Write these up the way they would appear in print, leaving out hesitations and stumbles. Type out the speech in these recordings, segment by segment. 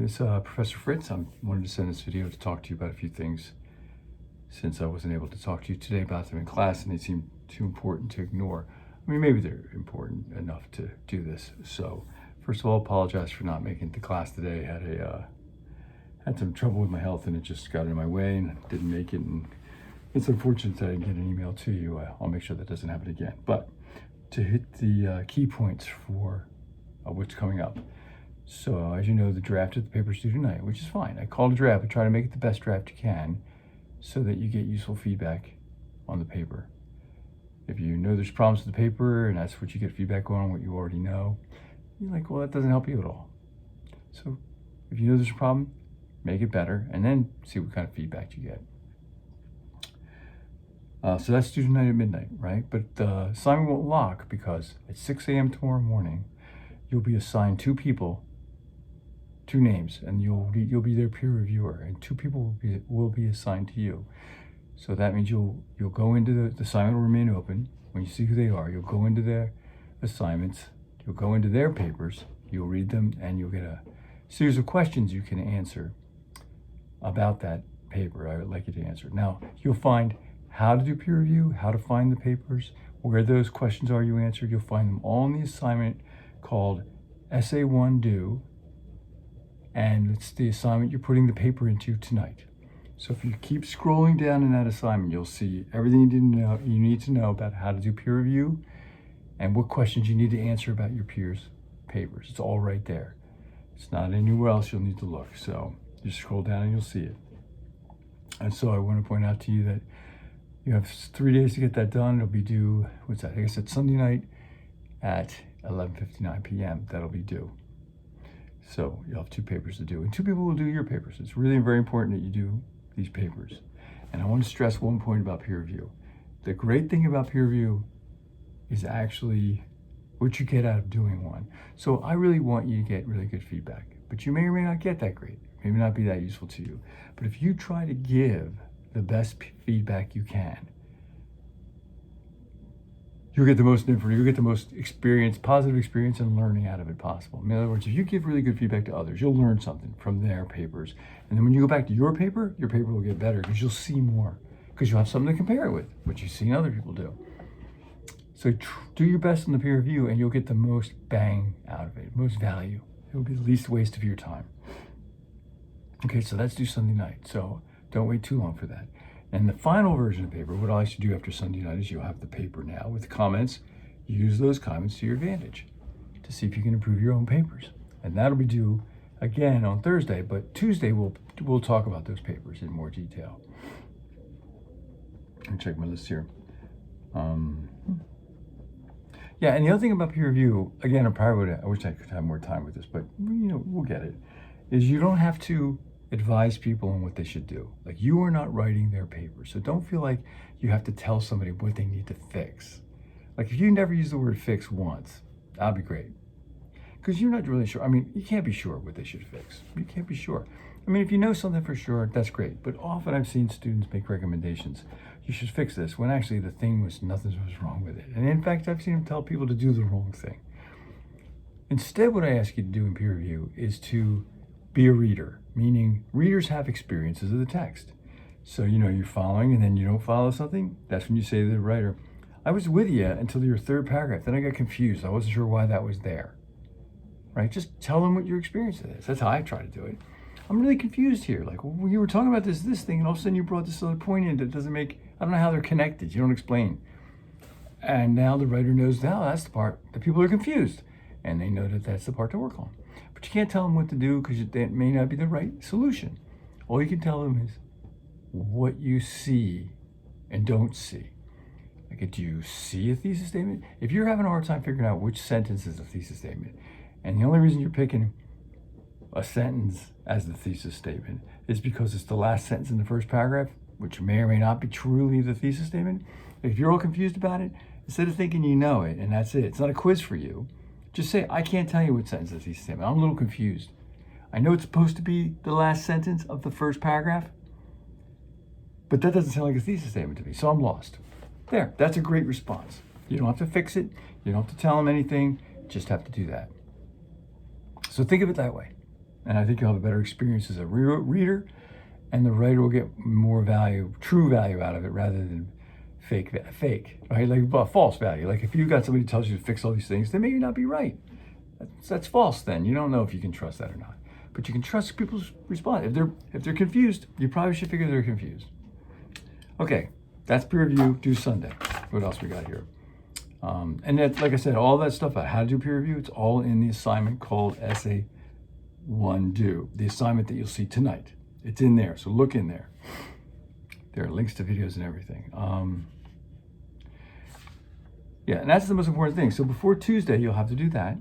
is Professor Fritz. I wanted to send this video to talk to you about a few things since I wasn't able to talk to you today about them in class and they seem too important to ignore. I mean, maybe they're important enough to do this. So first of all, apologize for not making the class today. Had some trouble with my health and it just got in my way and didn't make it. And it's unfortunate that I didn't get an email to you. I'll make sure that doesn't happen again. But to hit the key points for what's coming up. So as you know, the draft of the paper's due tonight, which is fine. I call it a draft, but try to make it the best draft you can so that you get useful feedback on the paper. If you know there's problems with the paper and that's what you get feedback on, what you already know, you're like, well, that doesn't help you at all. So if you know there's a problem, make it better and then see what kind of feedback you get. So that's due tonight at midnight, right? But the assignment won't lock because at 6 a.m. tomorrow morning, you'll be assigned two people, two names, and you'll be their peer reviewer, and two people will be assigned to you. So that means you'll go into the assignment will remain open. When you see who they are, you'll go into their assignments, you'll go into their papers, you'll read them, and you'll get a series of questions you can answer about that paper. I would like you to answer. Now, you'll find how to do peer review, how to find the papers, where those questions are you answered. You'll find them all in the assignment called Essay 1 Due, and it's the assignment you're putting the paper into tonight. So if you keep scrolling down in that assignment, you'll see everything you need to know about how to do peer review and what questions you need to answer about your peers' papers. It's all right there. It's not anywhere else you'll need to look. So just scroll down and you'll see it. And so I want to point out to you that you have 3 days to get that done. It'll be due, what's that? I guess it's Sunday night at 11:59 p.m. That'll be due. So you'll have two papers to do, and two people will do your papers. It's really very important that you do these papers. And I want to stress one point about peer review. The great thing about peer review is actually what you get out of doing one. So I really want you to get really good feedback, but you may or may not get that great, maybe not be that useful to you. But if you try to give the best feedback you can, you'll get the most information, you'll get the most experience, positive experience and learning out of it possible. In other words, if you give really good feedback to others, you'll learn something from their papers. And then when you go back to your paper will get better because you'll see more, because you'll have something to compare it with, what you've seen other people do. So do your best in the peer review and you'll get the most bang out of it, most value. It'll be the least waste of your time. Okay, so that's due Sunday night. So don't wait too long for that. And the final version of the paper, what I like to do after Sunday night is you'll have the paper now with comments. Use those comments to your advantage to see if you can improve your own papers. And that'll be due again on Thursday, but Tuesday we'll talk about those papers in more detail. Let me check my list here. Yeah, and the other thing about peer review, again, I wish I could have more time with this, but we'll get it, is you don't have to advise people on what they should do. Like, you are not writing their paper, so don't feel like you have to tell somebody what they need to fix. Like, if you never use the word fix once, that'd be great, because you're not really sure. I mean, you can't be sure what they should fix. You can't be sure. I mean, if you know something for sure, that's great, but often I've seen students make recommendations. You should fix this, when actually the thing was nothing was wrong with it. And in fact, I've seen them tell people to do the wrong thing. Instead, what I ask you to do in peer review is to be a reader, meaning readers have experiences of the text. So, you're following and then you don't follow something. That's when you say to the writer, I was with you until your third paragraph. Then I got confused. I wasn't sure why that was there. Right? Just tell them what your experience is. That's how I try to do it. I'm really confused here. Like, well, you were talking about this thing, and all of a sudden you brought this other point in that doesn't make, I don't know how they're connected. You don't explain. And now the writer knows now that's the part that people are confused. And they know that that's the part to work on. But you can't tell them what to do because that may not be the right solution. All you can tell them is what you see and don't see. Like, do you see a thesis statement? If you're having a hard time figuring out which sentence is a thesis statement, and the only reason you're picking a sentence as the thesis statement is because it's the last sentence in the first paragraph, which may or may not be truly the thesis statement. If you're all confused about it, instead of thinking you know it and that's it, it's not a quiz for you, just say, I can't tell you what sentence is the thesis statement. I'm a little confused. I know it's supposed to be the last sentence of the first paragraph, but that doesn't sound like a thesis statement to me, so I'm lost. There, that's a great response. You don't have to fix it. You don't have to tell them anything. You just have to do that. So think of it that way. And I think you'll have a better experience as a reader, and the writer will get more value, true value out of it rather than fake, right? Like false value. Like if you got somebody who tells you to fix all these things, they may not be right. That's false then. You don't know if you can trust that or not. But you can trust people's response. If they're confused, you probably should figure they're confused. Okay, that's peer review due Sunday. What else we got here? And that, like I said, all that stuff about how to do peer review, it's all in the assignment called Essay 1 Due, the assignment that you'll see tonight. It's in there, so look in there. There are links to videos and everything. Yeah, and that's the most important thing. So before Tuesday, you'll have to do that.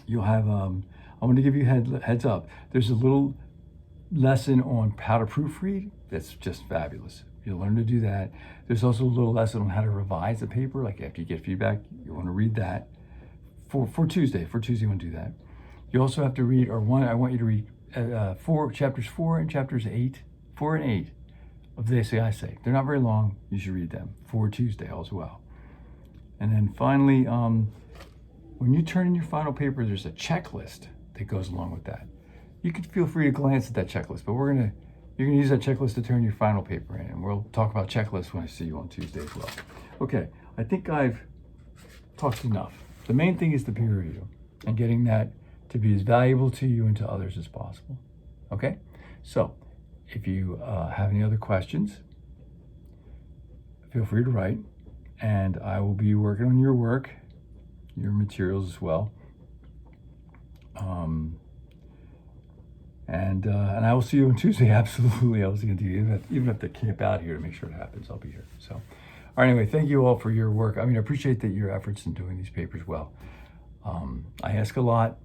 You'll have, I want to give you heads up. There's a little lesson on how to proofread that's just fabulous. You'll learn to do that. There's also a little lesson on how to revise the paper. Like after you get feedback, you want to read that for Tuesday. For Tuesday, you want to do that. You also have to read, I want you to read chapters 4 and 8 of the Essay I Say. They're not very long. You should read them for Tuesday as well. And then finally, when you turn in your final paper, there's a checklist that goes along with that. You could feel free to glance at that checklist, but you're gonna use that checklist to turn your final paper in, and we'll talk about checklists when I see you on Tuesday as well. Okay, I think I've talked enough. The main thing is the peer review and getting that to be as valuable to you and to others as possible. Okay, so if you have any other questions, feel free to write, and I will be working on your work, your materials as well. And I will see you on Tuesday. Absolutely, I will see you. Even if they camp out here to make sure it happens, I'll be here. So, all right, anyway, thank you all for your work. I mean, I appreciate your efforts in doing these papers well. I ask a lot.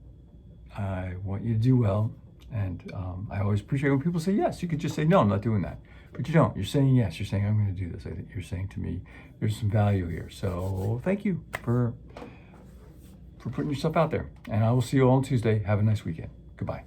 I want you to do well, and I always appreciate when people say yes. You could just say no, I'm not doing that, but you don't. You're saying yes. You're saying I'm going to do this. I think you're saying to me, there's some value here. So thank you for putting yourself out there, and I will see you all on Tuesday. Have a nice weekend. Goodbye.